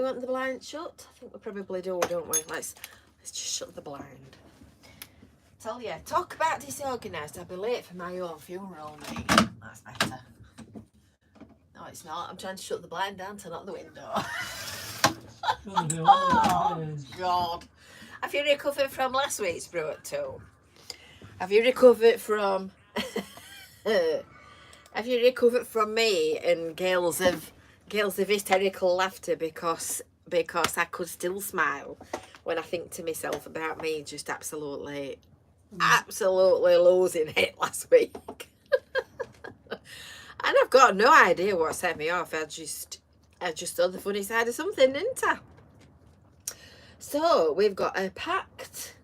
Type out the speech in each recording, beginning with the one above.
want the blind shut? I think we probably do, don't we? Let's just shut the blind. Tell you, talk about disorganised. I'll be late for my own funeral, mate. That's better. No, it's not. I'm trying to shut the blind down to not the window. Oh, God. Have you recovered from last week's brew at 2? Have you recovered from... Have you recovered from me and gales of hysterical laughter because I could still smile when I think to myself about me just absolutely losing it last week. And I've got no idea what set me off. I just saw the funny side of something, didn't I? So we've got a packed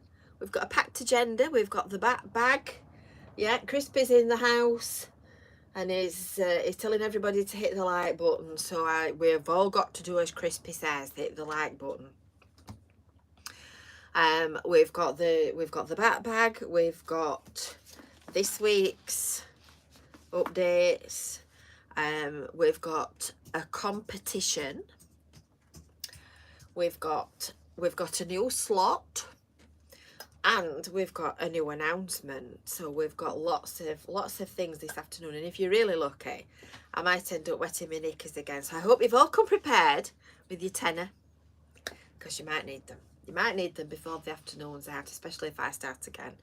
agenda. We've got the back bag. Yeah, Crispy's in the house. And he's telling everybody to hit the like button. So we've all got to do as Crispy says, hit the like button. We've got the back bag. We've got this week's updates. We've got a competition. We've got a new slot. And we've got a new announcement. So we've got lots of things this afternoon. And if you're really lucky, I might end up wetting my knickers again. So I hope you've all come prepared with your tenner, because you might need them. You might need them before the afternoon's out, especially if I start again.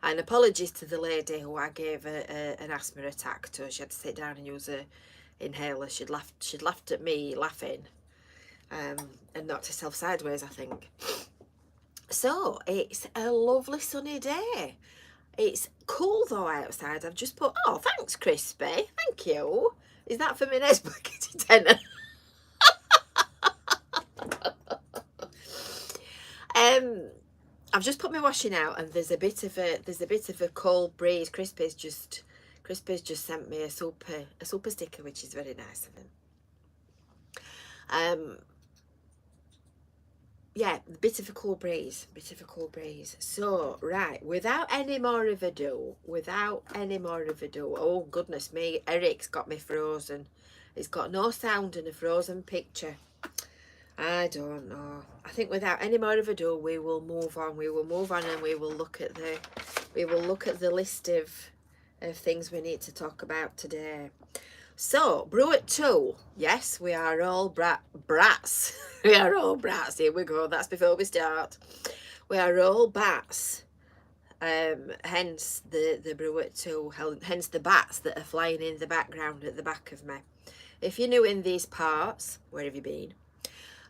And apologies to the lady who I gave an asthma attack to. She had to sit down and use a inhaler. She'd laughed at me laughing, and knocked herself sideways, I think. So it's a lovely sunny day. It's cool though outside. I've just put, oh, thanks Crispy, thank you. Is that for my next bucket tenner? I've just put my washing out, and there's a bit of a cold breeze. Crispy's just sent me a super sticker, which is very nice of him. Yeah, a bit of a cool breeze, So, right, without any more of a ado, oh goodness me, Eric's got me frozen. He's got no sound and a frozen picture. I don't know. I think without any more of ado, we will move on, and we will look at the list of things we need to talk about today. So, brew at 2. Yes, we are all brats. We are all brats. Here we go. That's before we start. We are all bats. Hence the brew at 2. Hence the bats that are flying in the background at the back of me. If you're new in these parts, where have you been?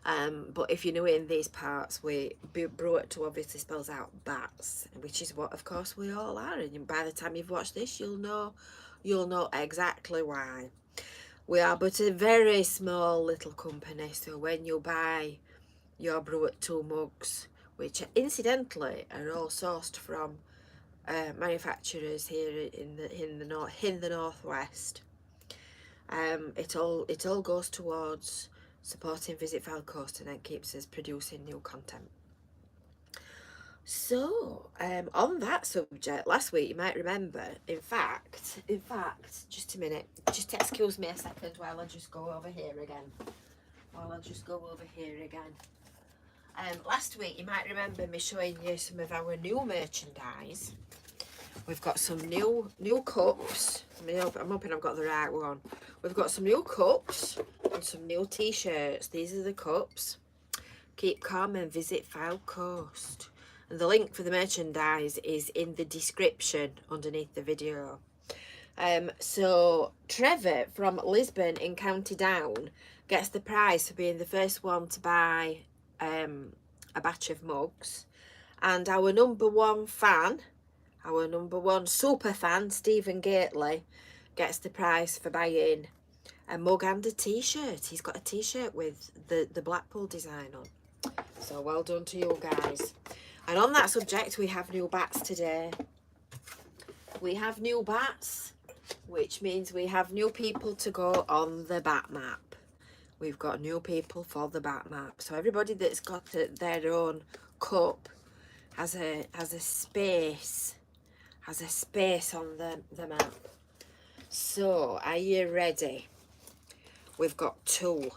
But if you're new in these parts, brew at 2 obviously spells out bats, which is what, of course, we all are. And by the time you've watched this, you'll know exactly why. We are but a very small little company, so when you buy your brew at 2 mugs, which incidentally are all sourced from manufacturers here in the northwest, it all goes towards supporting Visit FYLDE Coast, and it keeps us producing new content. So, on that subject, last week, you might remember, in fact, just a minute, just excuse me a second while I just go over here again. Last week, you might remember me showing you some of our new merchandise. We've got some new cups. I'm hoping I've got the right one. We've got some new cups and some new t-shirts. These are the cups. Keep calm and visit FYLDE Coast. And the link for the merchandise is in the description underneath the video. So Trevor from Lisbon in County Down gets the prize for being the first one to buy a batch of mugs. And our number one super fan, Stephen Gately, gets the prize for buying a mug and a t-shirt. He's got a t-shirt with the Blackpool design on. So well done to you guys. And on that subject, we have new bats today. We have new bats, which means we have new people to go on the bat map. We've got new people for the bat map. So everybody that's got their own cup has a space on the map. So are you ready? we've got two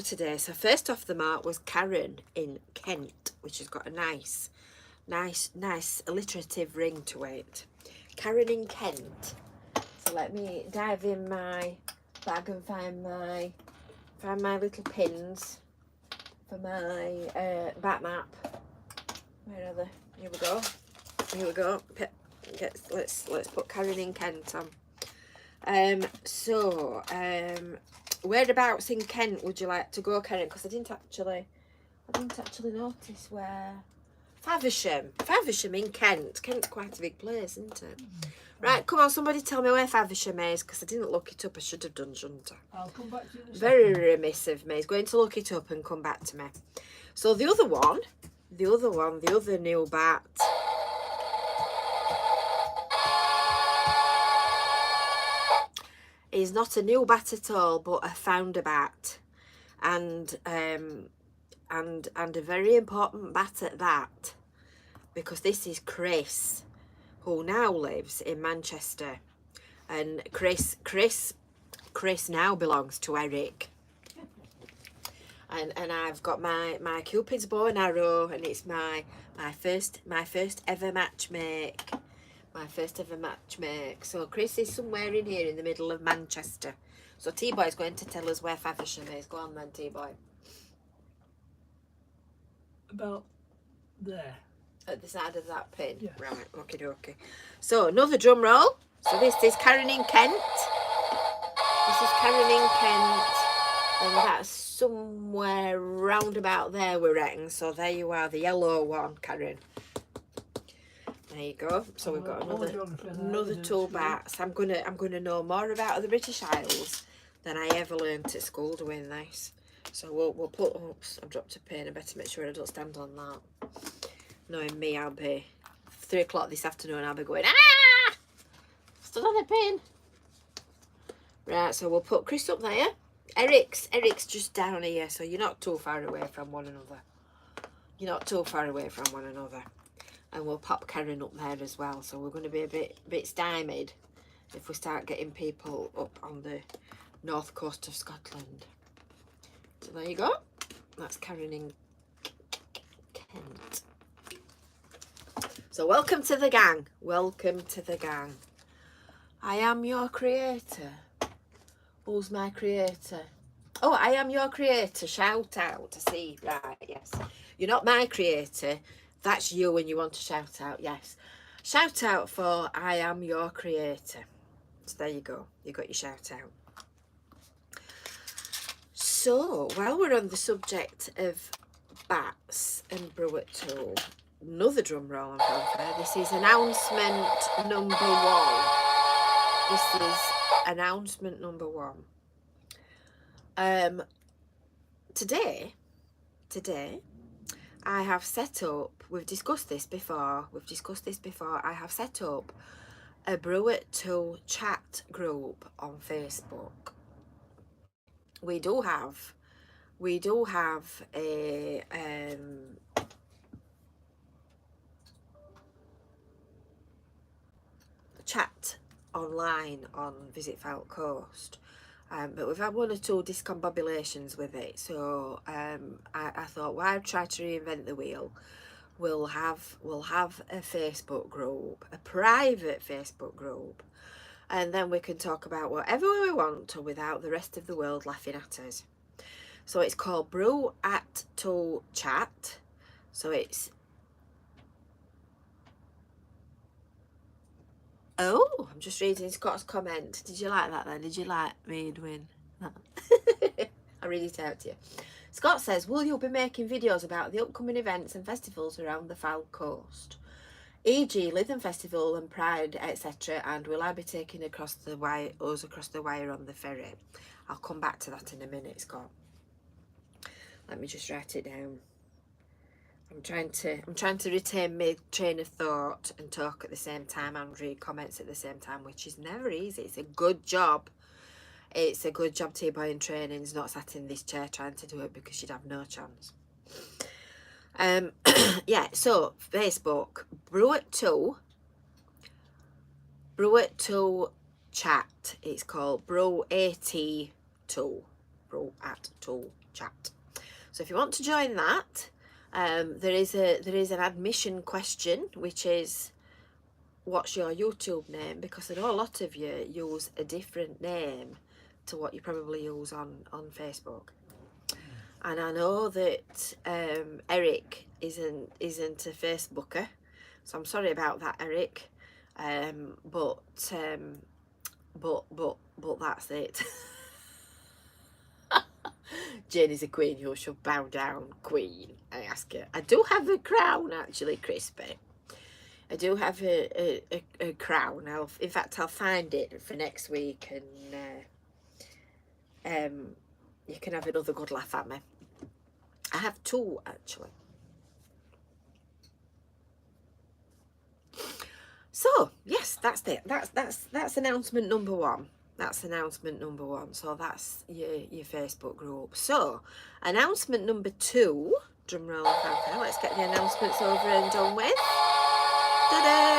today. So first off the mark was Karen in Kent, which has got a nice alliterative ring to it. Karen in Kent. So let me dive in my bag and find my little pins for my back map. Where are they? Here we go. Let's put Karen in Kent on. Whereabouts in Kent would you like to go, Karen? Because I didn't actually notice where. Faversham in Kent. Kent's quite a big place, isn't it? Right, come on, somebody tell me where Faversham is, because I didn't look it up. I should have done, shouldn't I? I'll come back to you in a Very second. remiss of me. He's going to look it up and come back to me. So the other new bat. Is not a new bat at all, but a founder bat. And a very important bat at that, because this is Chris, who now lives in Manchester, and Chris now belongs to Eric, and I've got my Cupid's bow and arrow, and it's my first ever matchmake. So Chris is somewhere in here in the middle of Manchester. So T-Boy is going to tell us where Faversham is. Go on then, T-Boy. About there. At the side of that pin? Yes. Right, okay. So, another drum roll. So, this is Karen in Kent. And that's somewhere round about there, we reckon. So, there you are, the yellow one, Karen. There you go. So, we've got another two bats. I'm gonna know more about the British Isles than I ever learnt at school doing this. So we'll put, oops, I've dropped a pin. I better make sure I don't stand on that. Knowing me, I'll be 3 o'clock this afternoon, I'll be going, ah! Stood on a pin. Right, so we'll put Chris up there. Eric's just down here, so you're not too far away from one another. And we'll pop Karen up there as well. So we're going to be a bit stymied if we start getting people up on the north coast of Scotland. So there you go. That's Karen in Kent. So welcome to the gang. I am your creator. Who's my creator? Oh, I am your creator. Shout out. I see. Right, yes. You're not my creator. That's you when you want to shout out. Yes. Shout out for I am your creator. So there you go. You got your shout out. So, while we're on the subject of bats and brew at tool, another drum roll on fanfare. This is announcement number 1. Today, I have set up, we've discussed this before, I have set up a Brew at Tool chat group on Facebook. We do have a chat online on Visit FYLDE Coast, but we've had 1 or 2 discombobulations with it, so I thought, why try to reinvent the wheel? We'll have a Facebook group, a private Facebook group, and then we can talk about whatever we want to without the rest of the world laughing at us. So it's called Brew at Tool Chat. So it's... Oh, I'm just reading Scott's comment. Did you like that then? Did you like me doing that? I'll read it out to you. Scott says, will you be making videos about the upcoming events and festivals around the FYLDE Coast? E.g. Lytham Festival and Pride, etc. And will I be taking us across the wire on the ferry? I'll come back to that in a minute, Scott. Let me just write it down. I'm trying to retain my train of thought and talk at the same time and read comments at the same time, which is never easy. It's a good job. It's a good job T-Boy in training's not sat in this chair trying to do it, because she'd have no chance. Yeah, so Facebook, Brew at Tool chat. It's called Brew AT Tool. group at Tool Chat. So if you want to join that, there is an admission question, which is, what's your YouTube name? Because I know a lot of you use a different name to what you probably use on Facebook. And I know that Eric isn't a Facebooker, so I'm sorry about that, Eric. But that's it. Jane is a queen who shall bow down, queen, I ask her. I do have a crown, actually, Crispy. I do have a crown. In fact, I'll find it for next week, and you can have another good laugh at me. I have two, actually. So yes, that's it. That's announcement number one. That's announcement number one. So that's your Facebook group. So announcement number two. Drum roll, fanfare. Let's get the announcements over and done with. Ta-da!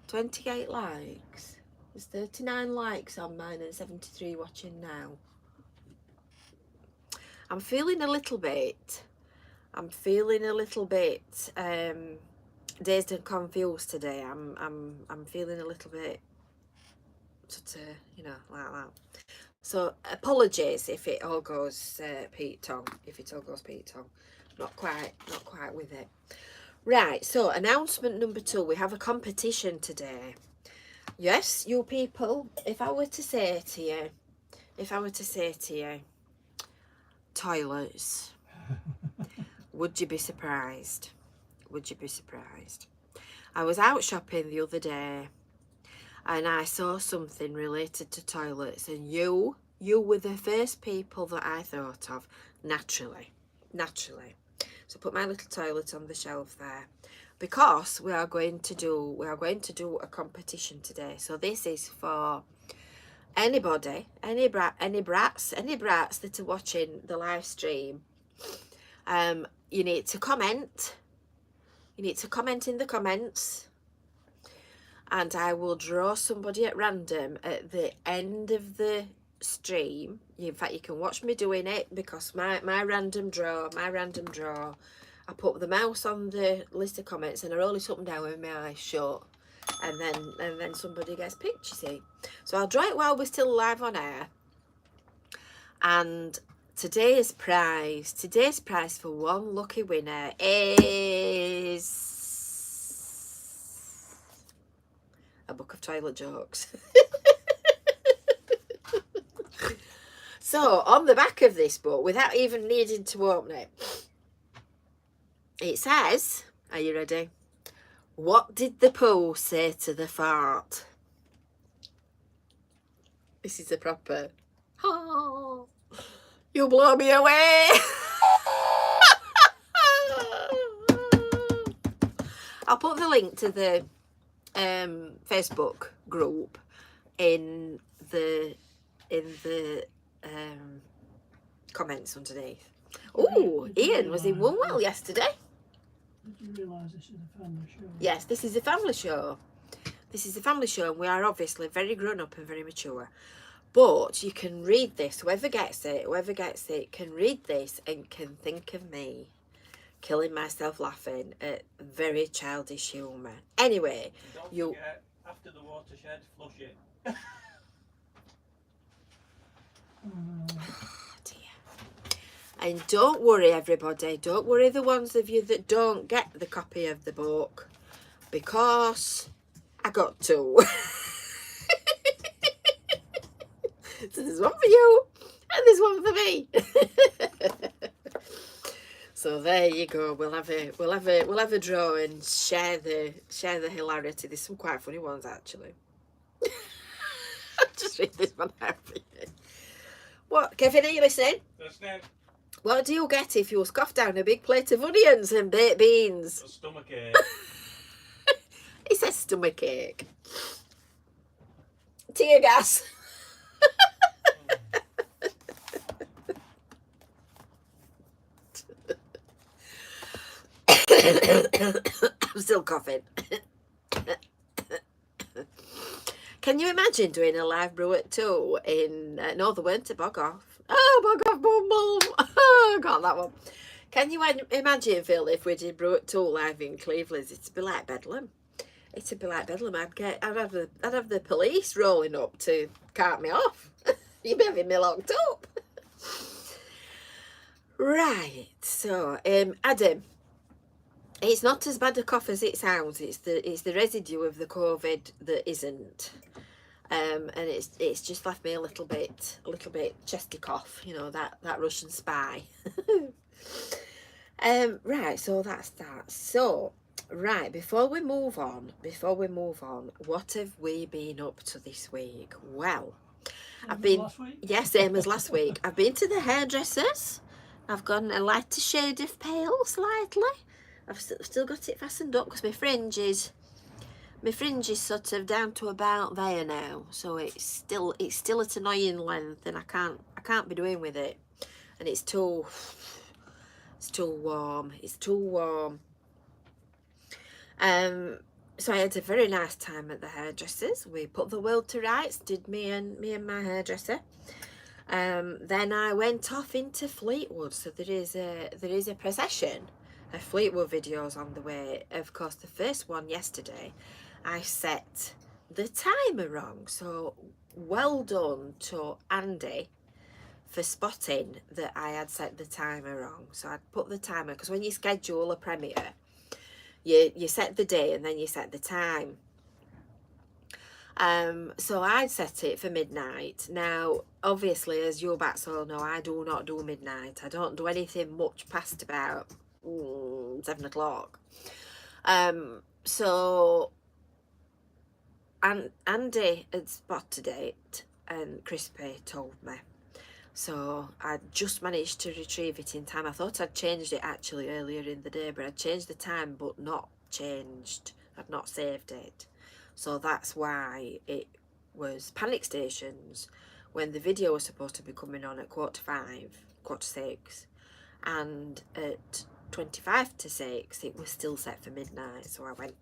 28 likes. There's 39 likes on mine and 73 watching now. I'm feeling a little bit dazed and confused today. I'm feeling a little bit sort of, you know, like that. So apologies if it all goes Pete Tong. Not quite with it. Right, so announcement number two, we have a competition today. Yes, you people, if I were to say to you, toilets, would you be surprised? I was out shopping the other day and I saw something related to toilets, and you were the first people that I thought of, naturally. So put my little toilet on the shelf there, because we are going to do a competition today. So this is for anybody, any brats that are watching the live stream. You need to comment. You need to comment in the comments, and I will draw somebody at random at the end of the stream. In fact, you can watch me doing it, because my random draw, I put the mouse on the list of comments and I roll it up and down with my eyes shut, and then somebody gets picked, you see. So I'll draw it while we're still live on air. And today's prize for one lucky winner is a book of toilet jokes. So on the back of this book, without even needing to open it, it says, are you ready? What did the poo say to the fart? This is a proper, oh, you blow me away. I'll put the link to the Facebook group in the comments underneath. Oh, Ian was in Woolwell yesterday. Did you realise this is a family show? Yes, this is a family show. And we are obviously very grown up and very mature. But you can read this, whoever gets it can read this and can think of me killing myself laughing at very childish humour. Anyway, Don't forget, after the watershed, flush it. And don't worry, everybody, don't worry the ones of you that don't get the copy of the book, because I got two. So there's one for you and there's one for me. So there you go. We'll have a draw and share the hilarity. There's some quite funny ones, actually. I'll just read this one out for you. What, Kevin, are you listening? Listening. What do you get if you scoff down a big plate of onions and baked beans? A stomachache. It says stomachache. Tear gas. I'm still coughing. Can you imagine doing a live brew at 2 in, no, they weren't at Bog Off. Oh, Bog Off Bumble. Oh, I got that one. Can you imagine, Phil, if we did brew at 2 live in Cleveland? It'd be like Bedlam. It'd be like Bedlam. I'd have the police rolling up to cart me off. You'd be having me locked up. Right, so Adam, it's not as bad a cough as it sounds. It's the residue of the COVID that isn't, and it's just left me a little bit chesty cough. You know, that Russian spy. Right, so that's that. So right, before we move on, what have we been up to this week? Well, I've been, yeah, same as last week. I've been to the hairdressers. I've gone a lighter shade of pale slightly. I've still got it fastened up because my fringe is sort of down to about there now, so it's still at annoying length, and I can't be doing with it, and it's too warm. So I had a very nice time at the hairdressers. We put the world to rights, did me and my hairdresser. Then I went off into Fleetwood. So there is a procession of Fleetwood videos on the way. Of course, the first one yesterday, I set the timer wrong. So well done to Andy for spotting that I had set the timer wrong. So I'd put the timer, because when you schedule a premiere, you set the day and then you set the time. So I'd set it for midnight. Now, obviously, as you bats all know, I do not do midnight. I don't do anything much past about 7 o'clock. So Andy had spotted it and Crispy told me. So I just managed to retrieve it in time. I thought I'd changed it actually earlier in the day, but I'd changed the time but not changed. I'd not saved it. So that's why it was panic stations when the video was supposed to be coming on at 5:45, 5:45, and at 5:25 it was still set for midnight. So I went.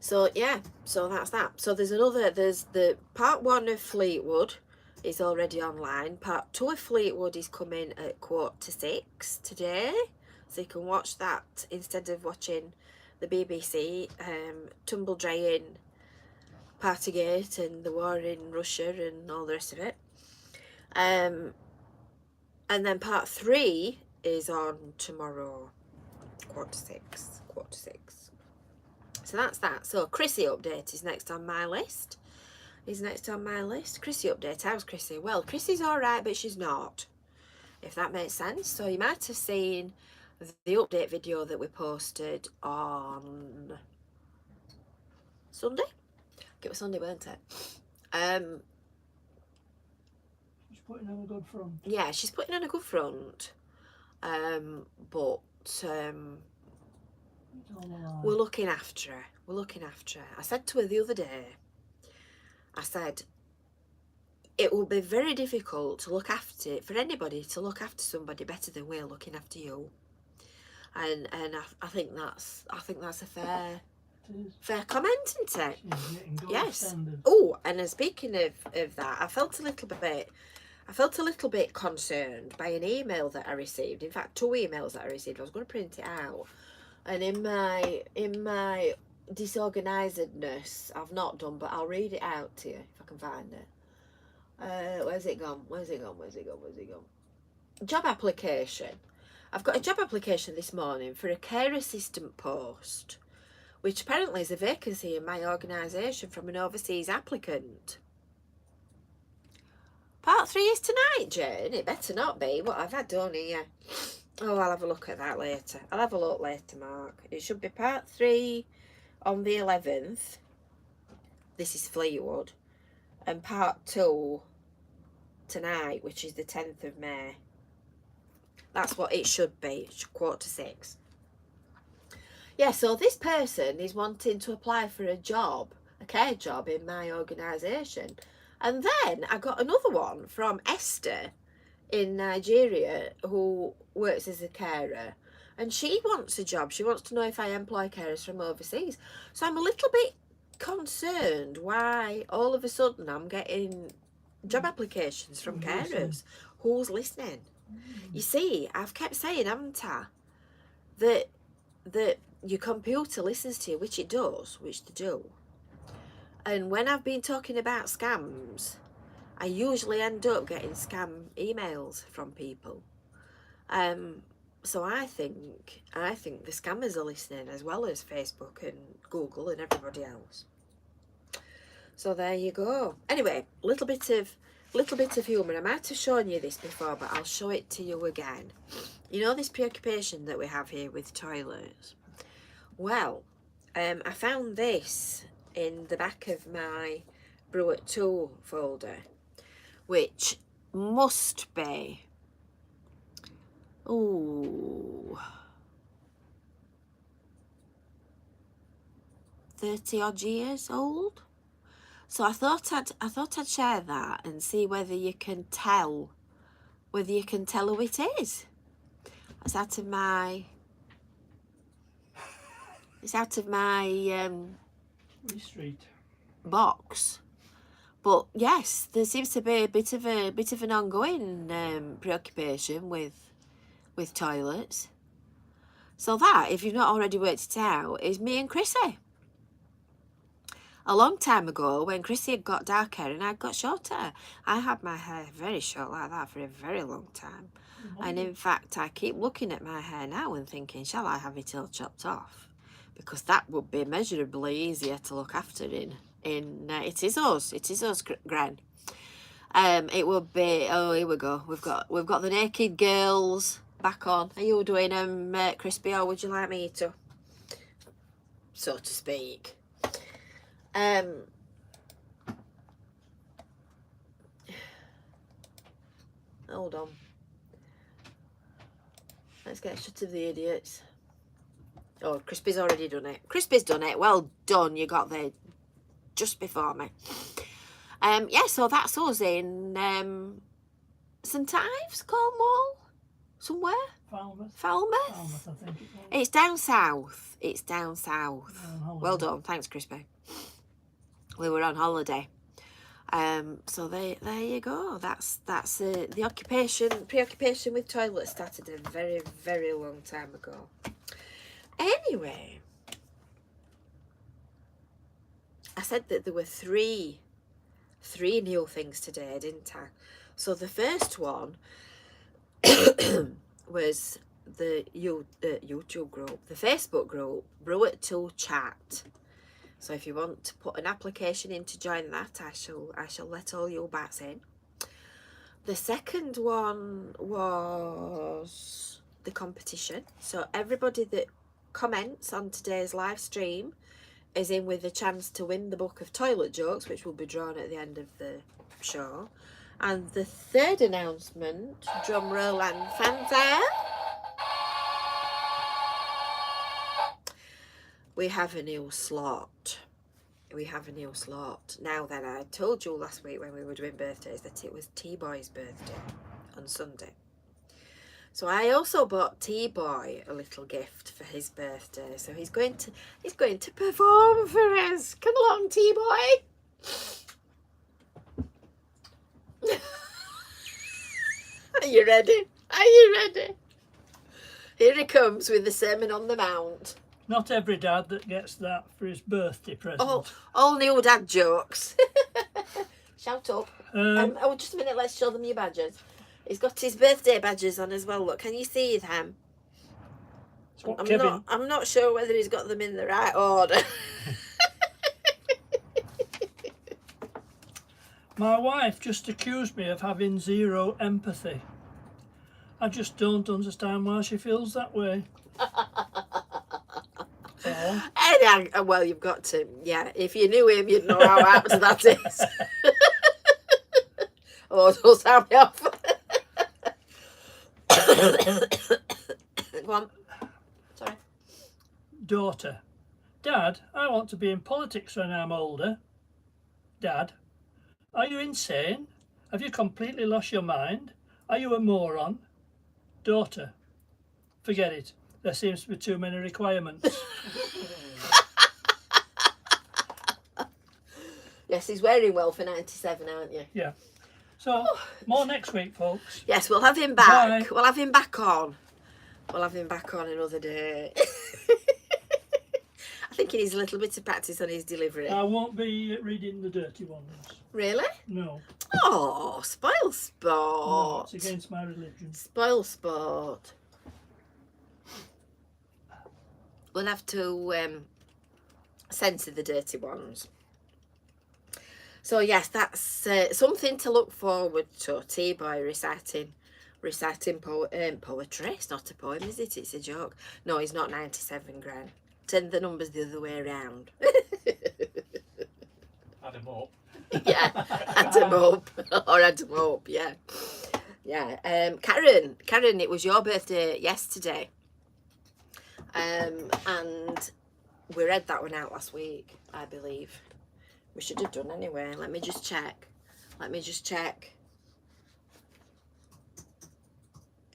So yeah, so that's that. So there's the part 1 of Fleetwood is already online. Part 2 of Fleetwood is coming at 5:45 today, so you can watch that instead of watching the BBC tumble drying Partygate and the war in Russia and all the rest of it. And then part 3 is on tomorrow, 5:45. So that's that. So Chrissy update is next on my list. Chrissy update. How's Chrissy? Well, Chrissy's alright, but she's not, if that makes sense. So you might have seen the update video that we posted on Sunday. It was Sunday, weren't it? She's putting on a good front. Yeah, she's putting on a good front. But we're looking after her. I said to her the other day, I said, it will be very difficult to look after, for anybody to look after somebody better than we're looking after you. And I think that's a fair comment, isn't it? Yes. Oh, and speaking of that, I felt a little bit concerned by an email that I received. In fact, 2 emails that I received. I was going to print it out, and in my disorganizedness, I've not done, but I'll read it out to you if I can find it. Where's it gone? Job application. I've got a job application this morning for a care assistant post, which apparently is a vacancy in my organisation from an overseas applicant. Part 3 is tonight, Jane. It better not be. What have I done here? Oh, I'll have a look at that later. I'll have a look later, Mark. It should be part 3 on the 11th. This is Fleetwood. And part 2 tonight, which is the 10th of May. That's what it should be. It's 5:45. Yeah, so this person is wanting to apply for a job, a care job in my organisation. And then I got another one from Esther in Nigeria, who works as a carer. and she wants a job. She wants to know if I employ carers from overseas. So I'm a little bit concerned why all of a sudden I'm getting job applications from carers. Who's listening? You see, I've kept saying, haven't I, that your computer listens to you, which it does, which they do. And when I've been talking about scams, I usually end up getting scam emails from people. So I think the scammers are listening, as well as Facebook and Google and everybody else. So there you go. Anyway, little bit of humour. I might have shown you this before, but I'll show it to you again. You know this preoccupation that we have here with toilets? Well, I found this in the back of my Brew at 2 folder, which must be, 30 odd years old. So I thought I'd share that and see whether you can tell who it is. It's out of my Street. box. But yes, there seems to be a bit of an ongoing preoccupation with toilets. So that, if you've not already worked it out, is me and Chrissy. A long time ago, when Chrissy had got dark hair and I got short hair, I had my hair very short like that for a very long time. And in fact, I keep looking at my hair now and thinking, shall I have it all chopped off? Because that would be measurably easier to look after in it is us, Gran. It would be, oh, here we go. We've got the naked girls back on. Are you doing them, Crispy, or would you like me to, so to speak? Hold on. Let's get shut of the idiots. Oh, Crispy's already done it. Crispy's done it. Well done. You got there just before me. Yeah, so that's us in St Ives, Cornwall, somewhere. Falmouth, I think it was. It's down south. It's down south. Well done. Thanks, Crispy. We were on holiday. So there you go. That's the preoccupation with toilets started a very, very long time ago. Anyway, I said that there were three new things today, didn't I? So the first one was the YouTube group, the Facebook group, Brew at 2 Chat. So if you want to put an application in to join that, I shall let all you bats in. The second one was the competition. So everybody that comments on today's live stream is in with a chance to win the book of toilet jokes, which will be drawn at the end of the show. And the third announcement, drum roll and fanfare, we have a new slot. Now then, I told you last week when we were doing birthdays that it was T-Boy's birthday on Sunday. So I also bought T-Boy a little gift for his birthday. So he's going to perform for us. Come along, T-Boy. Are you ready? Here he comes with the Sermon on the Mount. Not every dad that gets that for his birthday present. All new dad jokes. Shout up. Oh, just a minute, let's show them your badges. He's got his birthday badges on as well. Look, can you see them? I'm not sure whether he's got them in the right order. My wife just accused me of having zero empathy. I just don't understand why she feels that way. Well, you've got to. Yeah, if you knew him, you'd know how apt that is. Oh, don't sound me off. Go on. Sorry. Daughter. Dad, I want to be in politics when I'm older. Dad. Are you insane? Have you completely lost your mind? Are you a moron? Daughter. Forget it. There seems to be too many requirements. Yes, he's wearing well for 97, aren't you? Yeah. So, more next week, folks. Yes, we'll have him back. Bye. We'll have him back on. We'll have him back on another day. I think he needs a little bit of practice on his delivery. I won't be reading the dirty ones. Really? No. Oh, spoil No, sport. it's against my religion. Spoil sport. We'll have to censor the dirty ones. So yes, that's something to look forward to. T-Boy reciting poetry. It's not a poem, is it? It's a joke. No, he's not 97 grand. Turn the numbers the other way around. Add 'em up. Yeah, add 'em up. Or add 'em up, yeah. Yeah. Karen, it was your birthday yesterday. And we read that one out last week, I believe. We should have done anyway. Let me just check.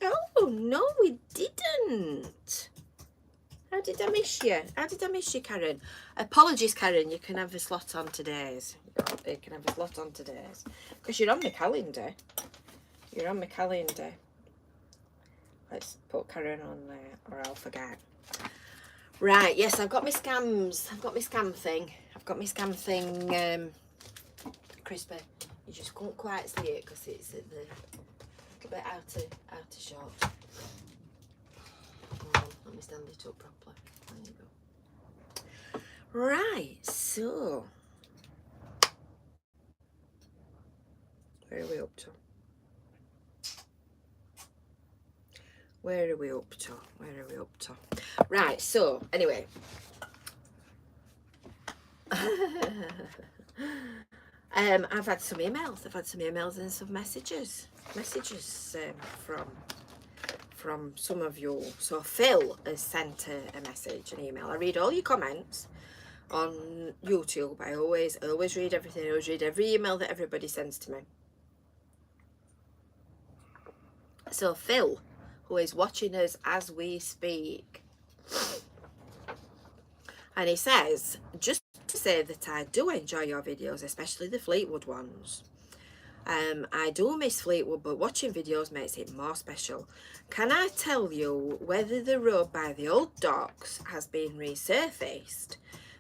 Oh, no, we didn't. How did I miss you? Karen? Apologies, Karen. You can have a slot on today's. Because you're on my calendar. Let's put Karen on there, or I'll forget. Right, yes, I've got my scams. I've got my scam thing. Crispy. You just can't quite see it because it's at the little bit out of shot. Let me stand it up properly. There you go. Right, so where are we up to? Right, so anyway. I've had some emails and some messages from some of you. So Phil has sent a message, an email. I read all your comments on YouTube. I always read everything. I always read every email that everybody sends to me. So Phil, who is watching us as we speak, and he says, just to say that I do enjoy your videos, especially the Fleetwood ones. I do miss Fleetwood, but watching videos makes it more special. Can I tell you whether the road by the old docks has been resurfaced?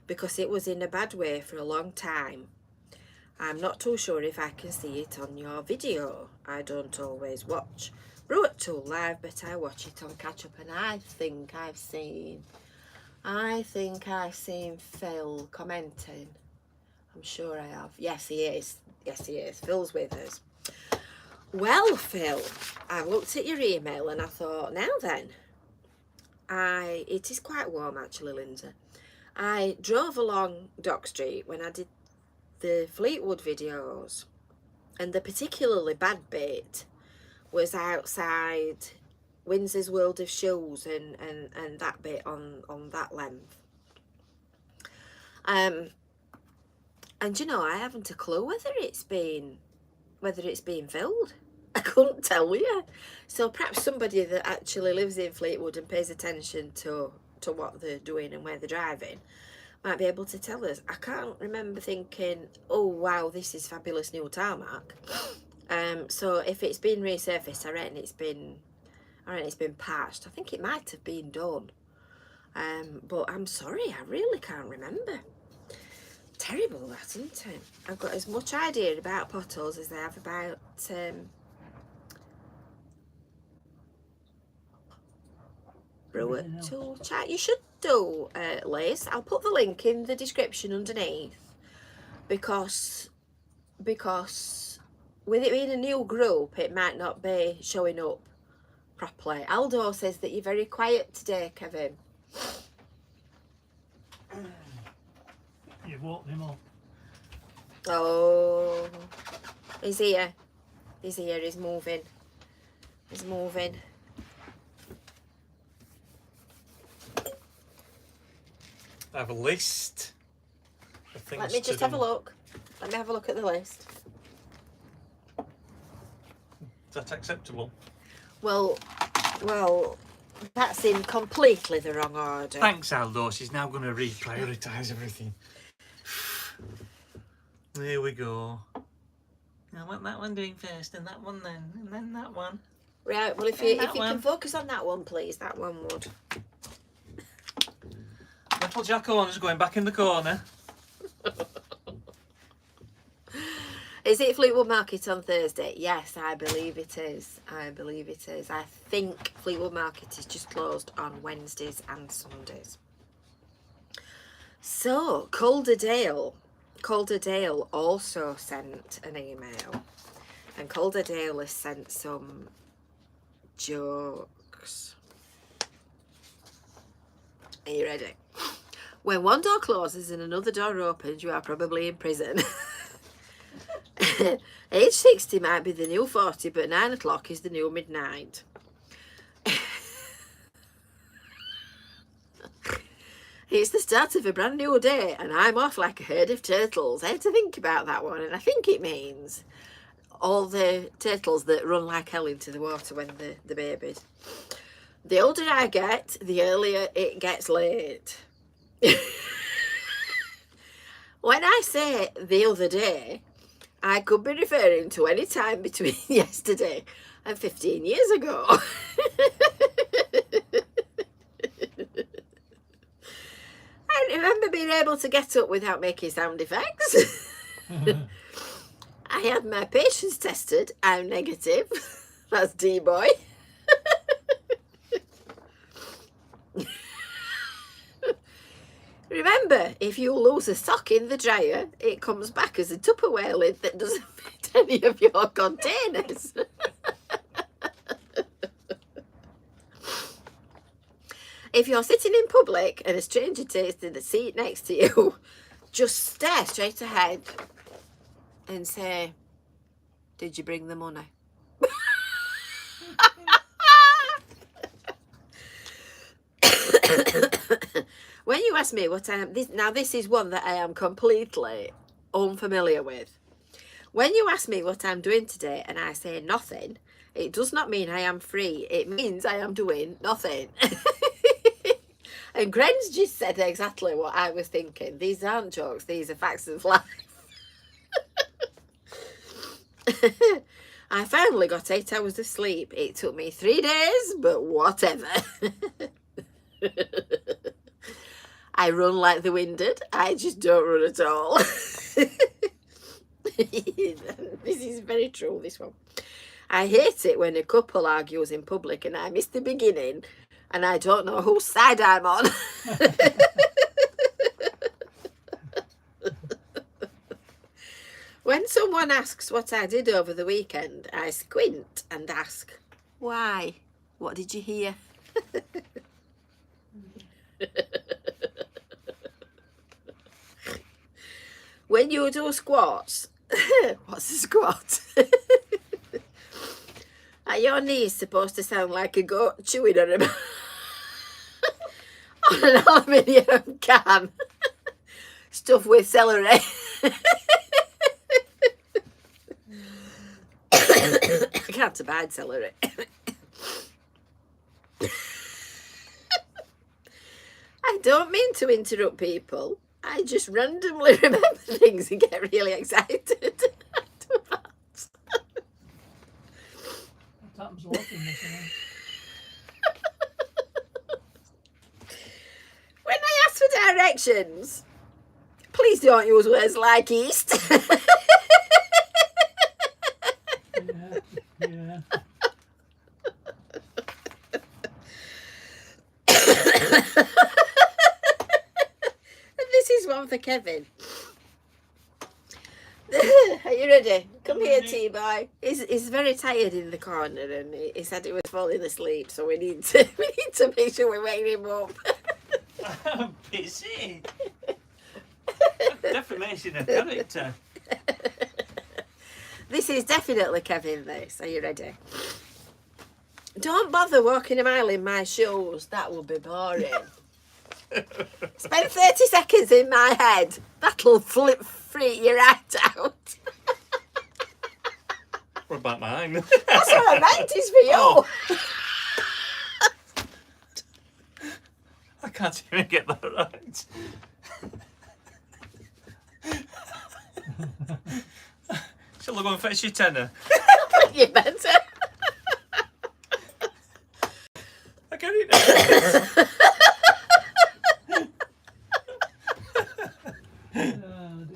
Because it was in a bad way for a long time. I'm not too sure if I can see it on your video. I don't always watch Brew at 2 live, but I watch it on catch up, and I think I've seen Phil commenting. I'm sure I have. Yes, he is. Phil's with us. Well, Phil, I looked at your email and I thought, now then, it is quite warm actually, Lindsay. I drove along Dock Street when I did the Fleetwood videos, and the particularly bad bit was outside Windsor's World of Shoes and that bit on that length. And you know, I haven't a clue whether it's been filled. I couldn't tell you. So perhaps somebody that actually lives in Fleetwood and pays attention to what they're doing and where they're driving might be able to tell us. I can't remember thinking, oh wow, this is fabulous new tarmac. So if it's been resurfaced, I reckon it's been patched. I think it might have been done. But I'm sorry, I really can't remember. Terrible that, isn't it? I've got as much idea about potholes as I have about Brew at 2 chat. You should do, Liz. I'll put the link in the description underneath, because with it being a new group, it might not be showing up properly. Aldo says that you're very quiet today, Kevin. You've woke him up. Oh, he's here. He's moving. I have a list of things. Let me just have a look. Let me have a look at the list. Is that acceptable? Well, That's in completely the wrong order. Thanks, Aldo. She's now going to reprioritise everything. There we go. I want that one doing first, and that one then, and then that one. Right, well, if you can focus on that one, please, that one would. Little Jack Horner's going back in the corner. Is it Fleetwood Market on Thursday? Yes, I believe it is. I believe it is. I think Fleetwood Market is just closed on Wednesdays and Sundays. So, Calderdale also sent an email. And Calderdale has sent some jokes. Are you ready? When one door closes and another door opens, you are probably in prison. Age 60 might be the new 40, but 9 o'clock is the new midnight. It's the start of a brand new day, and I'm off like a herd of turtles. I had to think about that one, and I think it means all the turtles that run like hell into the water when the babies. The older I get, the earlier it gets late. When I say the other day, I could be referring to any time between yesterday and 15 years ago. I remember being able to get up without making sound effects. I had my patience tested. I'm negative. That's D-boy. Remember, if you lose a sock in the dryer, it comes back as a Tupperware lid that doesn't fit any of your containers. If you're sitting in public and a stranger takes in the seat next to you, just stare straight ahead and say, "Did you bring the money?" When you ask me what I am, this is one that I am completely unfamiliar with. When you ask me what I'm doing today and I say nothing, it does not mean I am free. It means I am doing nothing. And Gren's just said exactly what I was thinking. These aren't jokes, these are facts of life. I finally got 8 hours of sleep. It took me 3 days, but whatever. I run like the winded. I just don't run at all. This is very true, this one. I hate it when a couple argues in public and I miss the beginning and I don't know whose side I'm on. When someone asks what I did over the weekend, I squint and ask, "Why? What did you hear?" When you do squats, what's a squat? Are your knees supposed to sound like a goat chewing on an aluminium can stuffed with celery? I can't abide celery. I don't mean to interrupt people. I just randomly remember things and get really excited. That happens a lot in this, When I ask for directions, please don't use words like east. Yeah. This is one for Kevin. Are you ready? Come here, T-boy. He's very tired in the corner, and he said he was falling asleep. So we need to make sure we wake him up. I'm busy. Defamation of character. This is definitely Kevin. This. Are you ready? Don't bother walking a mile in my shoes. That will be boring. Spend 30 seconds in my head. That'll freak you right out. What about mine? That's what I meant is for you. Oh. can't even get that right. Shall I go and fetch your tenner? You better. I get it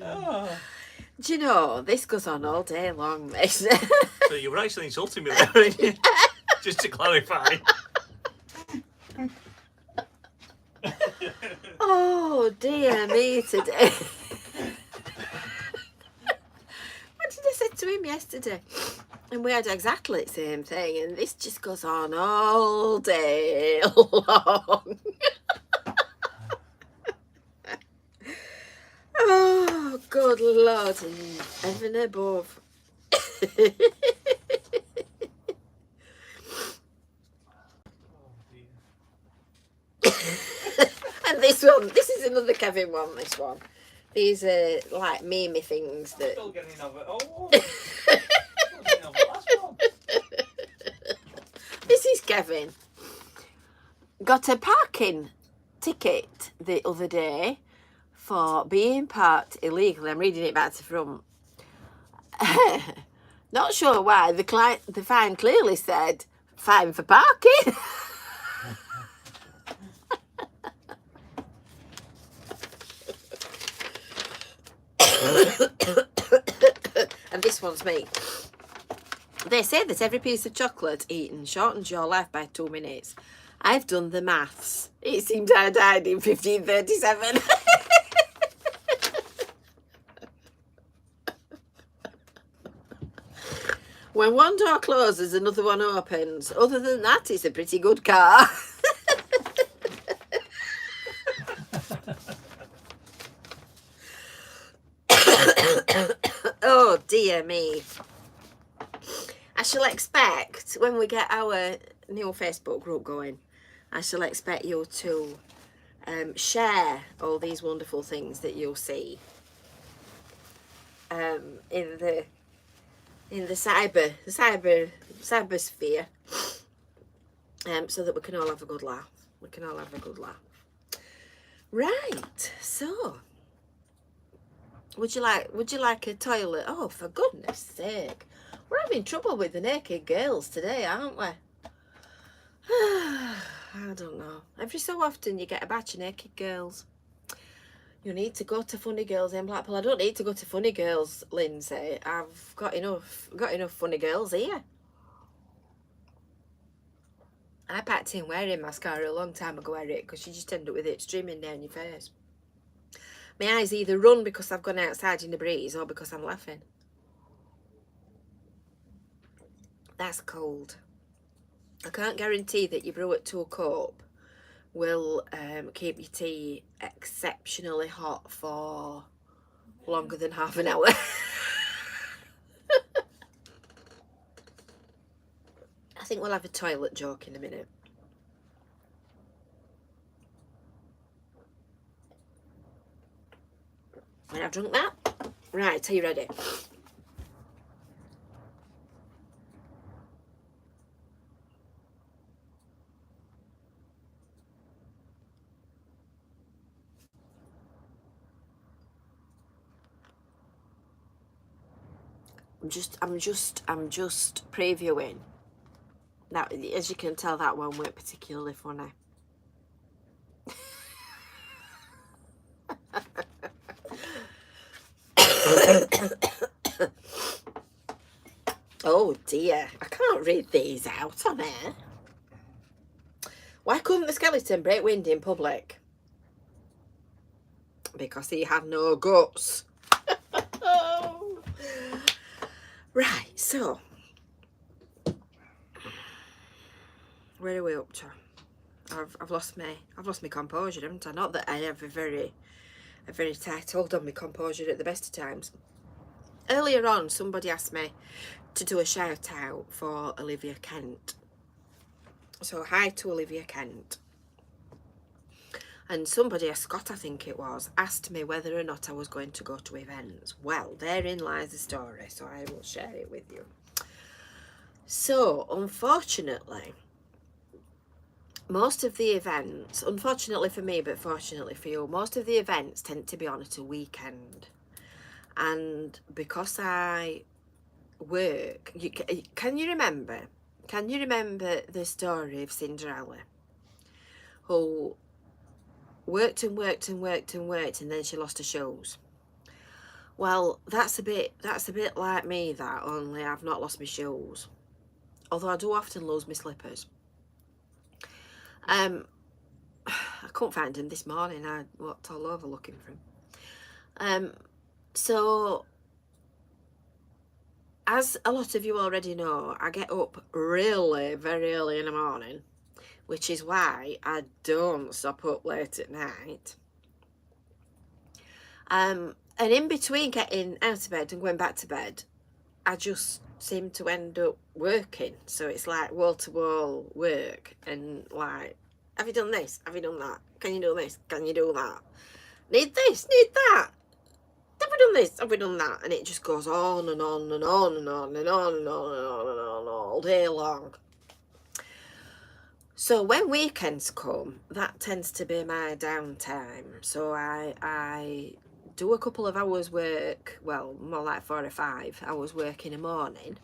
now. Oh. Do you know, this goes on all day long, mate. So you were actually insulting me there, weren't you? Just to clarify. Oh dear me today. What did I say to him yesterday? And we had exactly the same thing, and this just goes on all day long. Oh, good Lord in heaven above. And this one, this is another Kevin one, this one. These are like memey things that... Still getting over. Oh. Still getting over the last one. This is Kevin. Got a parking ticket the other day for being parked illegally. I'm reading it back to front. Not sure why. The fine clearly said, fine for parking. And this one's me. They say that every piece of chocolate eaten shortens your life by 2 minutes. I've done the maths. It seemed I died in 1537. When one door closes, another one opens. Other than that, it's a pretty good car. Oh dear me. I shall expect, when we get our new Facebook group going, I shall expect you to share all these wonderful things that you'll see in the cybersphere, so that we can all have a good laugh. We can all have a good laugh. Right, so would you like a toilet? Oh, for goodness sake. We're having trouble with the naked girls today, aren't we? I don't know. Every so often you get a batch of naked girls. You need to go to Funny Girls in Blackpool. I don't need to go to Funny Girls, Lindsay. I've got enough funny girls here. I packed in wearing mascara a long time ago, Eric, because you just end up with it streaming down your face. My eyes either run because I've gone outside in the breeze or because I'm laughing. That's cold. I can't guarantee that your brew at 2 cup will keep your tea exceptionally hot for longer than half an hour. I think we'll have a toilet joke in a minute. When I've drunk that. Right, are you ready? I'm just previewing. Now, as you can tell, that one weren't particularly funny. Oh dear, I can't read these out on air. Why couldn't the skeleton break wind in public? Because he had no guts. Right, so where are we up to? I've lost my composure, haven't I? Not that I have a very tight hold on my composure at the best of times. Earlier on, somebody asked me to do a shout out for Olivia Kent. So hi to Olivia Kent. And somebody, a Scott I think it was, asked me whether or not I was going to go to events. Well, therein lies the story, so I will share it with you. So, unfortunately, most of the events, unfortunately for me, but fortunately for you, most of the events tend to be on at a weekend. And because I work, can you remember the story of Cinderella, who worked and worked and worked and worked, and then she lost her shoes? Well, that's a bit like me, that, only I've not lost my shoes, although I do often lose my slippers. I couldn't find them this morning. I walked all over looking for them. So, as a lot of you already know, I get up really very early in the morning, which is why I don't stop up late at night. And in between getting out of bed and going back to bed, I just seem to end up working. So it's like wall-to-wall work, and like, have you done this? Have you done that? Can you do this? Can you do that? Need this? Need that? Have we done this? Have we done that? And it just goes on and on and on and on and on and on and on and on all day long. So when weekends come, that tends to be my downtime. So I do a couple of hours work, well, more like 4 or 5 hours work in the morning,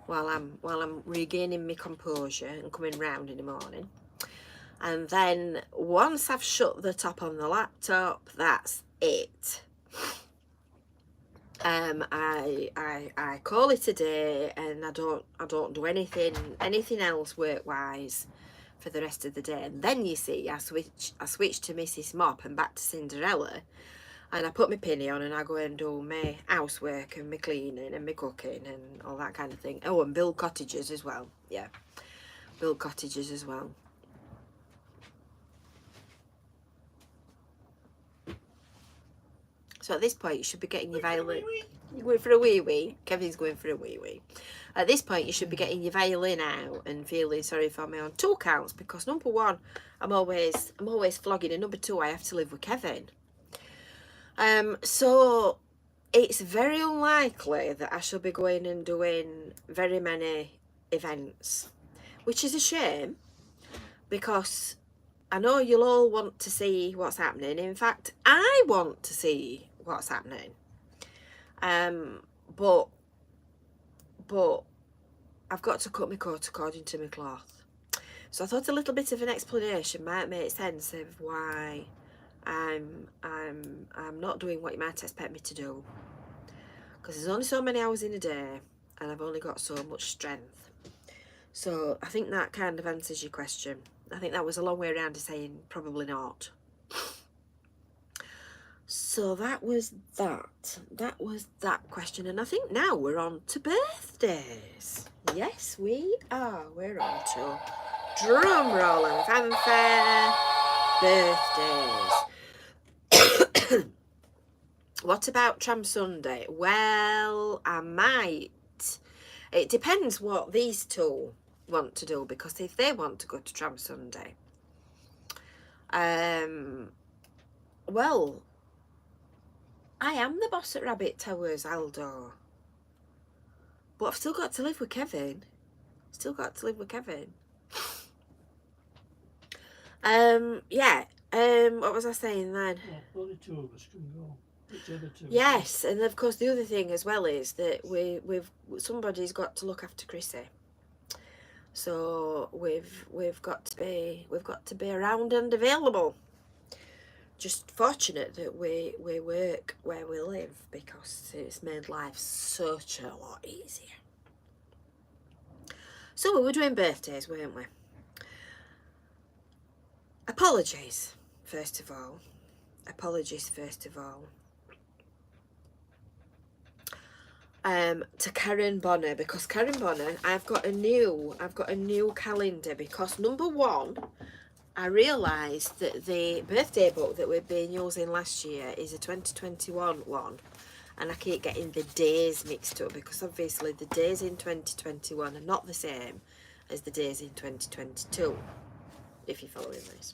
while I'm regaining my composure and coming round in the morning. And then once I've shut the top on the laptop, that's it. I call it a day, and I don't do anything else work wise for the rest of the day. And then you see, I switch to Mrs. Mop and back to Cinderella, and I put my pinny on and I go and do my housework and my cleaning and my cooking and all that kind of thing. Oh, and build cottages as well. Yeah, build cottages as well. So at this point, you should be getting your violin. You're going for a wee wee. Kevin's going for a wee wee. At this point, you should be getting your violin out and feeling sorry for me on 2 counts, because number 1, I'm always flogging, and number 2, I have to live with Kevin. So it's very unlikely that I shall be going and doing very many events, which is a shame, because I know you'll all want to see what's happening. In fact, I want to see what's happening. But I've got to cut my coat according to my cloth. So I thought a little bit of an explanation might make sense of why I'm not doing what you might expect me to do, because there's only so many hours in a day and I've only got so much strength. So I think that kind of answers your question. I think that was a long way around to saying probably not. So that was that question, and I think now we're on to birthdays. Yes, we are. We're on to drum roll and fanfare birthdays. What about Tram Sunday? Well, I might. It depends what these two want to do, because if they want to go to Tram Sunday, well, I am the boss at Rabbit Towers, Aldo, but I've still got to live with Kevin. Yeah. What was I saying then? Well, only 2 of us can go. Whichever 2. Yes, and of course the other thing as well is that somebody's got to look after Chrissy. So we've got to be around and available. Just fortunate that we work where we live, because it's made life such a lot easier. So we were doing birthdays, weren't we? Apologies first of all. To Karen Bonner, because Karen Bonner, I've got a new calendar, because number 1, I realised that the birthday book that we've been using last year is a 2021 one, and I keep getting the days mixed up, because obviously the days in 2021 are not the same as the days in 2022, if you're following this.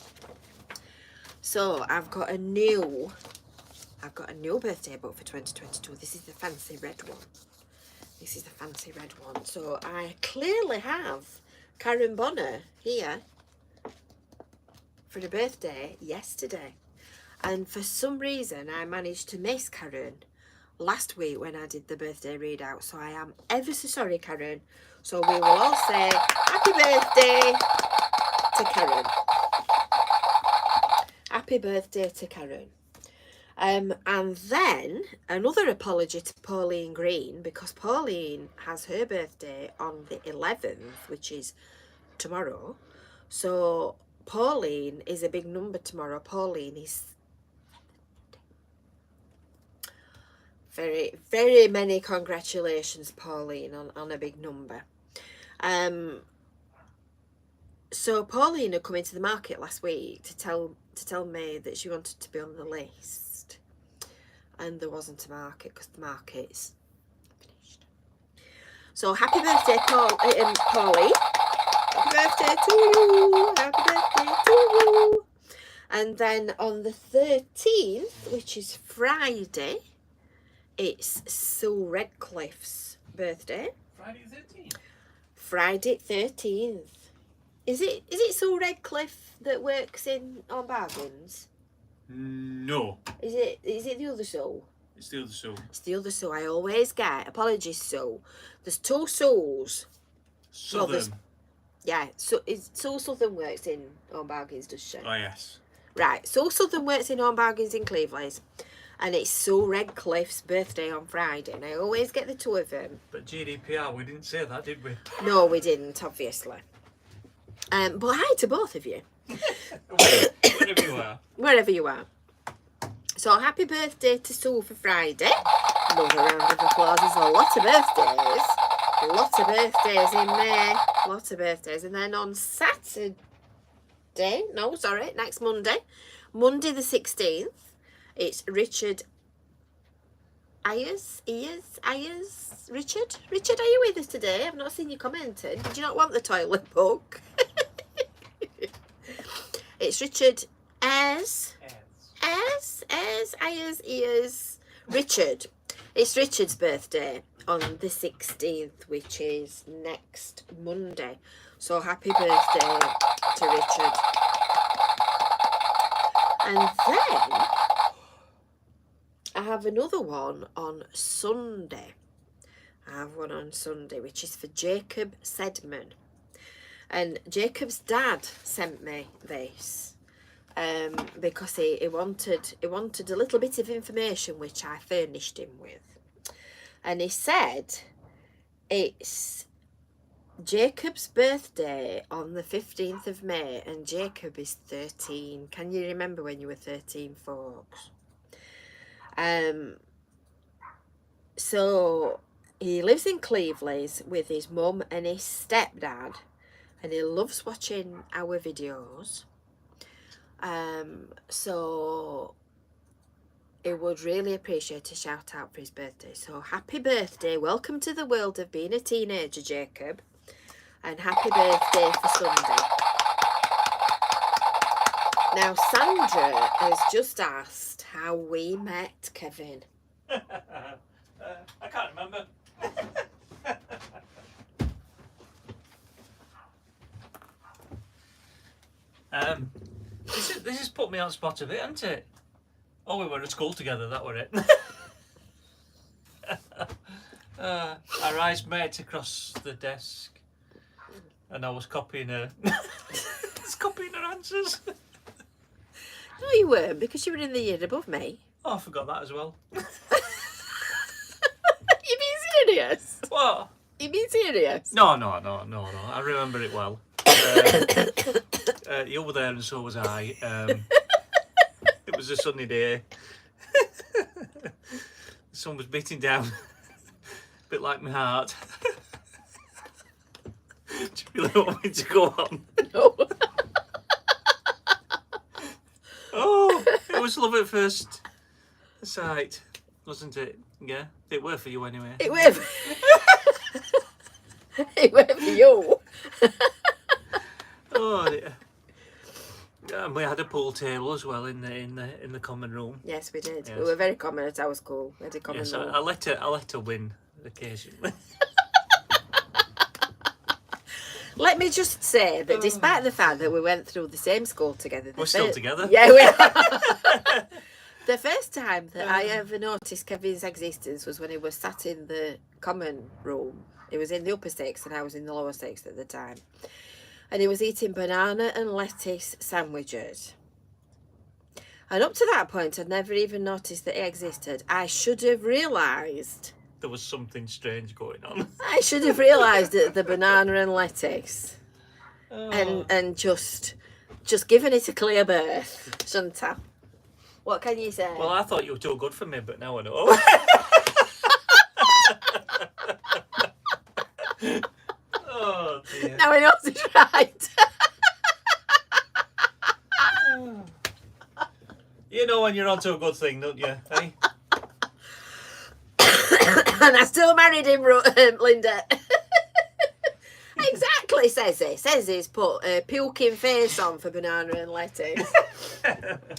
So I've got a new birthday book for 2022. This is the fancy red one. So I clearly have Karen Bonner here for a birthday yesterday. And for some reason, I managed to miss Karen last week when I did the birthday readout. So I am ever so sorry, Karen. So we will all say happy birthday to Karen. Happy birthday to Karen. And then another apology to Pauline Green, because Pauline has her birthday on the 11th, which is tomorrow. So Pauline is a big number tomorrow. Pauline is very, very many congratulations, Pauline, on a big number. So Pauline had come into the market last week to tell me that she wanted to be on the list, and there wasn't a market because the market's finished. So happy birthday, Pauline. Happy birthday to you. Happy birthday to you. And then on the 13th, which is Friday, it's Sue Redcliffe's birthday. Friday 13th. Friday 13th. Is it Sue Redcliffe that works in On Bargains? No. Is it the other Sue? It's the other Sue. It's the other Sue. I always get. Apologies, Sue. There's two Sues. Southern. Yeah. So Sue Southern works in On Bargains, does she? Oh, yes. Right. Sue Southern works in On Bargains in Cleveland. And it's Sue Redcliffe's birthday on Friday. And I always get the two of them. But GDPR, we didn't say that, did we? No, we didn't, obviously. But hi to both of you. Wherever you are. Wherever you are. So happy birthday to Sue for Friday. Another round of applause. There's a lot of birthdays. Lots of birthdays in May. Lots of birthdays. And then on Saturday, next Monday, Monday the 16th, it's Richard Ayers. Richard, are you with us today? I've not seen you commenting. Did you not want the toilet book? It's Richard Ayers. Richard. It's Richard's birthday on the 16th, which is next Monday. So happy birthday to Richard. And then I have another one on Sunday. Which is for Jacob Sedman. And Jacob's dad sent me this because he wanted a little bit of information which I furnished him with. And he said it's Jacob's birthday on the 15th of May and Jacob is 13. Can you remember when you were 13, folks? So he lives in Cleveland with his mum and his stepdad, and he loves watching our videos. So he would really appreciate a shout out for his birthday. So happy birthday, welcome to the world of being a teenager, Jacob, and happy birthday for Sunday. Now Sandra has just asked how we met Kevin. I can't remember. This has put me on the spot a bit, hasn't it? Oh, we were at school together, that were it. Our eyes met across the desk and I was copying her. Copying her answers. No, you weren't, because you were in the year above me. Oh, I forgot that as well. You being serious? What? You being serious? No. I remember it well. You were there and so was I. It was a sunny day. The sun was beating down. A bit like my heart. Do you really want me to go on? No. Oh, it was love at first sight, wasn't it? Yeah, it were for you anyway. It were for you. Oh dear. And we had a pool table as well in the common room. Yes, we did. Yes. We were very common at our school. We had a common Yes, room. I let her win occasionally. Let me just say that despite the fact that we went through the same school together, We're still together. Yeah, we are. The first time that I ever noticed Kevin's existence was when he was sat in the common room. He was in the upper sixth and I was in the lower sixth at the time. And he was eating banana and lettuce sandwiches. And up to that point, I'd never even noticed that he existed. I should have realised. There was something strange going on. I should have realised that the banana and lettuce. And just given it a clear berth, shouldn't I? What can you say? Well, I thought you were too good for me, but now I know. Oh, dear. Now I know it's right. You know when you're onto a good thing, don't you? Hey? And I still married him, Linda. Exactly, says he. Says he's put a puking face on for banana and lettuce.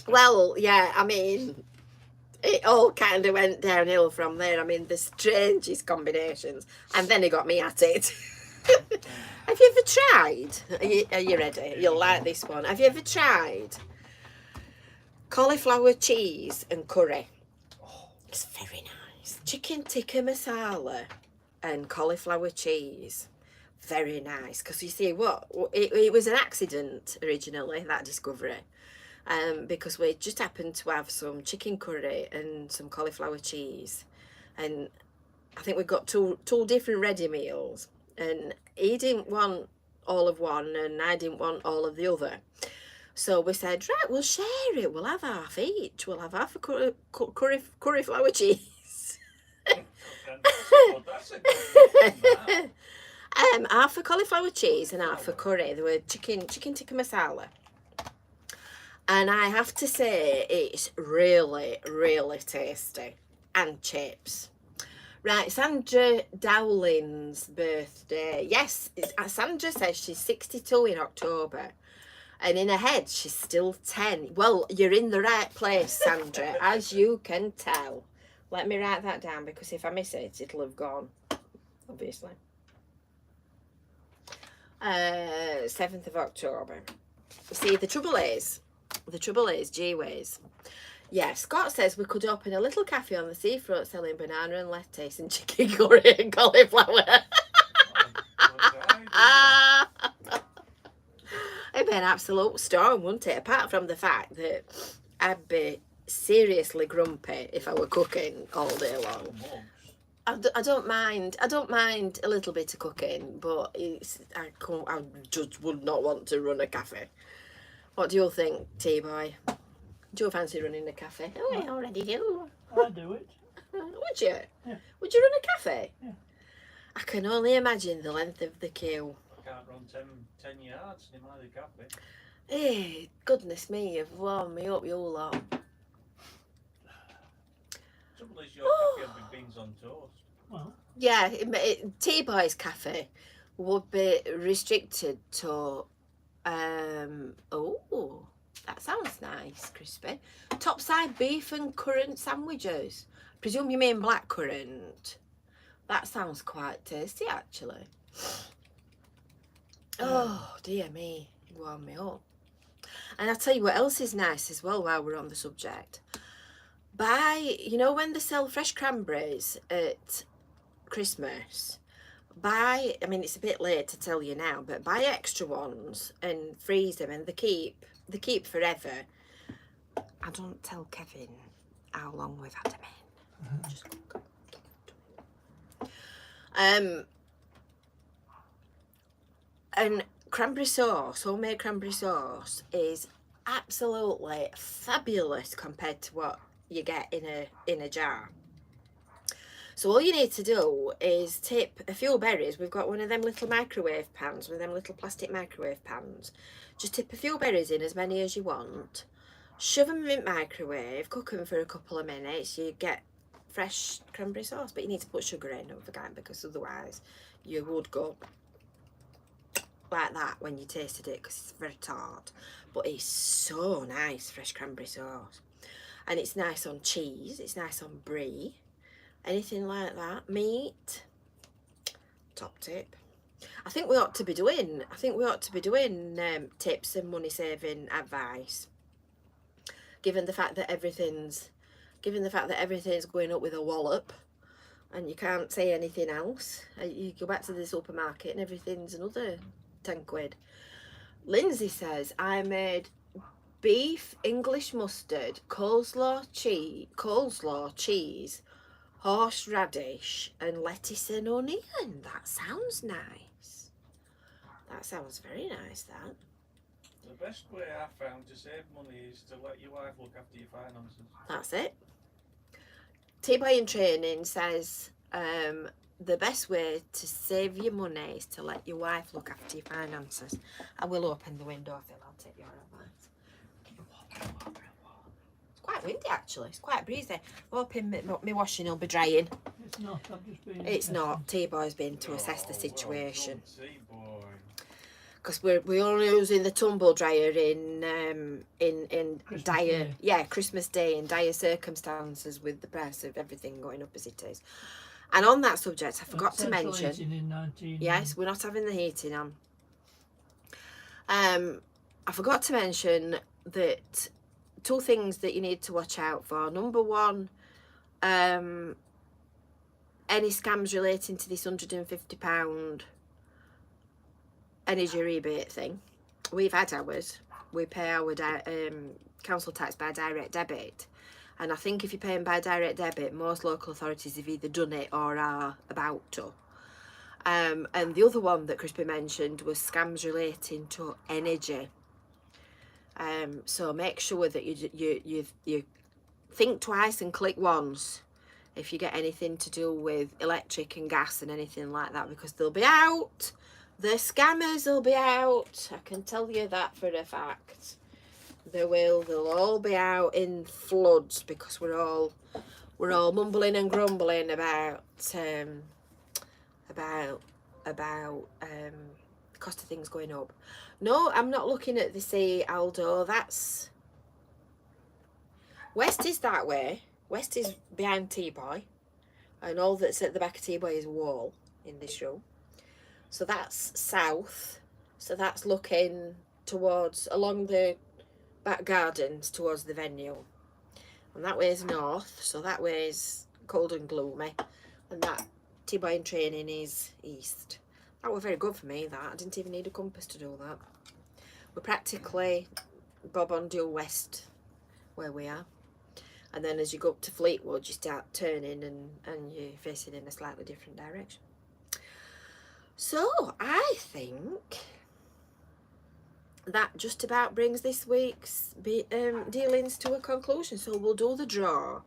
Well, yeah, I mean, it all kind of went downhill from there. I mean, the strangest combinations. And then he got me at it. Have you ever tried? Are you ready? You'll like this one. Have you ever tried cauliflower cheese and curry? It's very nice. Chicken tikka masala and cauliflower cheese. Very nice. Because you see what? It was an accident originally, that discovery. Because we just happened to have some chicken curry and some cauliflower cheese. And I think we got two different ready meals. And he didn't want all of one and I didn't want all of the other. So we said, right, we'll share it. We'll have half each. We'll have half a curry flower cheese. Half a cauliflower cheese and half a curry. They were chicken tikka masala. And I have to say, it's really, really tasty. And chips. Right, Sandra Dowling's birthday. Yes, Sandra says she's 62 in October. And in her head, she's still 10. Well, you're in the right place, Sandra, as you can tell. Let me write that down, because if I miss it, it'll have gone, obviously. 7th of October. See, the trouble is, gee whiz. Yeah, Scott says we could open a little cafe on the seafront selling banana and lettuce and chicken curry and cauliflower. It'd be an absolute storm, wouldn't it? Apart from the fact that I'd be seriously grumpy if I were cooking all day long. I don't mind a little bit of cooking, but I just would not want to run a cafe. What do you think, T-Boy? Do you fancy running a cafe? Oh, I already do. I'd do it. Would you? Yeah. Would you run a cafe? Yeah. I can only imagine the length of the queue. I can't run 10 yards in my cafe. Hey, goodness me, you've warmed me up, you lot. Trouble is, your cafe would be beans on toast. Well, Yeah, T-Boy's cafe would be restricted to, oh, that sounds nice, crispy. Topside beef and currant sandwiches. Presume you mean blackcurrant. That sounds quite tasty, actually. Oh, dear me, you warmed me up. And I'll tell you what else is nice as well while we're on the subject. You know when they sell fresh cranberries at Christmas, I mean, it's a bit late to tell you now, but buy extra ones and freeze them, and they keep forever. I don't tell Kevin how long we've had them in. Just and cranberry sauce, homemade cranberry sauce, is absolutely fabulous compared to what you get in a jar. So all you need to do is tip a few berries. We've got one of them little microwave pans, one of them little plastic microwave pans. Just tip a few berries in, as many as you want. Shove them in the microwave, cook them for a couple of minutes. You get fresh cranberry sauce, but you need to put sugar in, don't forget, because otherwise you would go like that when you tasted it, because it's very tart. But it's so nice, fresh cranberry sauce. And it's nice on cheese, it's nice on brie, anything like that. Meat, top tip. I think we ought to be doing tips and money saving advice, given the fact that everything's going up with a wallop and you can't say anything else. You go back to the supermarket and everything's another 10 quid. Lindsay says, I made beef, English mustard, coleslaw, cheese, horseradish and lettuce and onion. That sounds nice. That sounds very nice, that. The best way I found to save money is to let your wife look after your finances. That's it. T-Boy in Training says, the best way to save your money is to let your wife look after your finances. I will open the window, Phil. I'll take your advice. It's quite windy, actually. It's quite breezy. I'm hoping my washing will be drying. It's not. I've just been. It's not. T-Boy's been to assess the situation. Well done, T-Boy. Because we're only using the tumble dryer in Christmas dire Day. yeah Christmas Day in dire circumstances with the price of everything going up as it is. And on that subject, I forgot to Central mention. heating in 19. Yes, we're not having the heating on. I forgot to mention that 2 things that you need to watch out for. Number 1, any scams relating to this £150 energy rebate thing. We've had ours. We pay our council tax by direct debit, and I think if you're paying by direct debit, most local authorities have either done it or are about to. And the other one that Crispy mentioned was scams relating to energy. So make sure that you think twice and click once if you get anything to do with electric and gas and anything like that, because they'll be out. The scammers will be out. I can tell you that for a fact. They'll all be out in floods, because we're all mumbling and grumbling about cost of things going up. No, I'm not looking at the sea, Aldo. That's West is that way. West is behind T-Boy, and all that's at the back of T-Boy is a wall in this room. So that's south. So that's looking towards, along the back gardens towards the venue. And that way is north. So that way is cold and gloomy. And that T-Boy in Training is east. That was very good for me, that. I didn't even need a compass to do that. We're practically bob on due west where we are. And then as you go up to Fleetwood, you start turning and you're facing in a slightly different direction. So I think that just about brings this week's dealings to a conclusion. So we'll do the draw.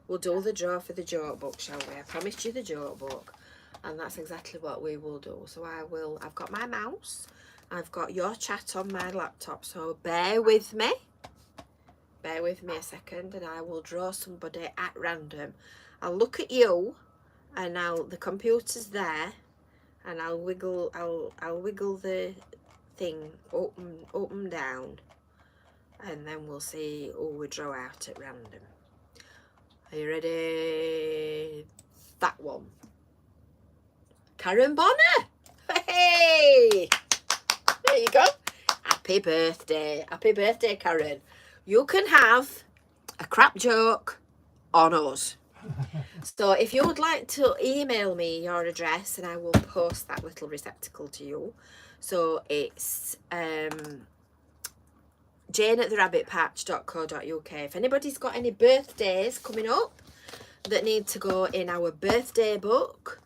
We'll do the draw for the joke book, shall we? I promised you the joke book, and that's exactly what we will do. So I've got my mouse, I've got your chat on my laptop, so bear with me a second, and I will draw somebody at random. I'll look at you, and the computer's there, and I'll wiggle the thing up and down, and then we'll see who we draw out at random. Are you ready? That one. Karen Bonner. Hey! There you go. Happy birthday. Happy birthday, Karen. You can have a crap joke on us. So if you would like to email me your address, and I will post that little receptacle to you. So it's jane@therabbitpatch.co.uk. If anybody's got any birthdays coming up that need to go in our birthday book,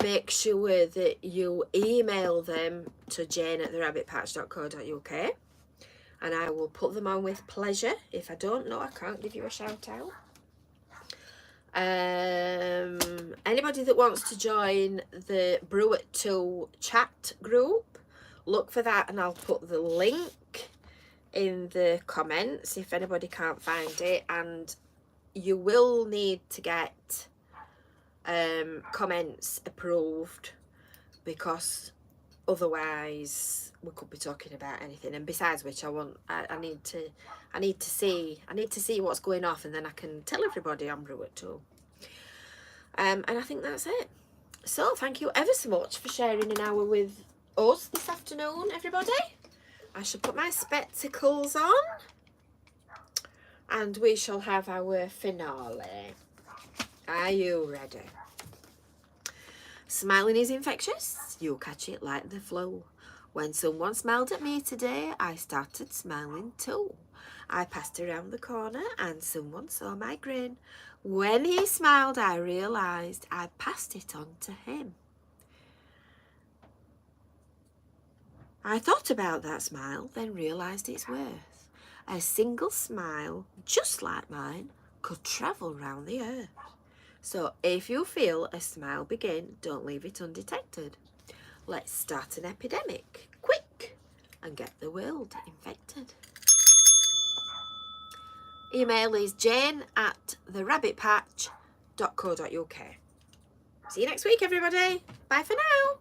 make sure that you email them to jane@therabbitpatch.co.uk, and I will put them on with pleasure. If I don't know, I can't give you a shout out. Anybody that wants to join the Brew at 2 chat group, look for that, and I'll put the link in the comments if anybody can't find it. And you will need to get comments approved, because otherwise we could be talking about anything. And besides which, I need to see what's going off, and then I can tell everybody I'm Brew at 2. And I think that's it. So thank you ever so much for sharing an hour with us this afternoon, everybody. I shall put my spectacles on and we shall have our finale. Are you ready? Smiling is infectious. You'll catch it like the flu. When someone smiled at me today, I started smiling too. I passed around the corner and someone saw my grin. When he smiled, I realised I passed it on to him. I thought about that smile, then realised its worth. A single smile, just like mine, could travel round the earth. So if you feel a smile begin, don't leave it undetected. Let's start an epidemic, quick, and get the world infected. Email is jane@therabbitpatch.co.uk. See you next week, everybody. Bye for now.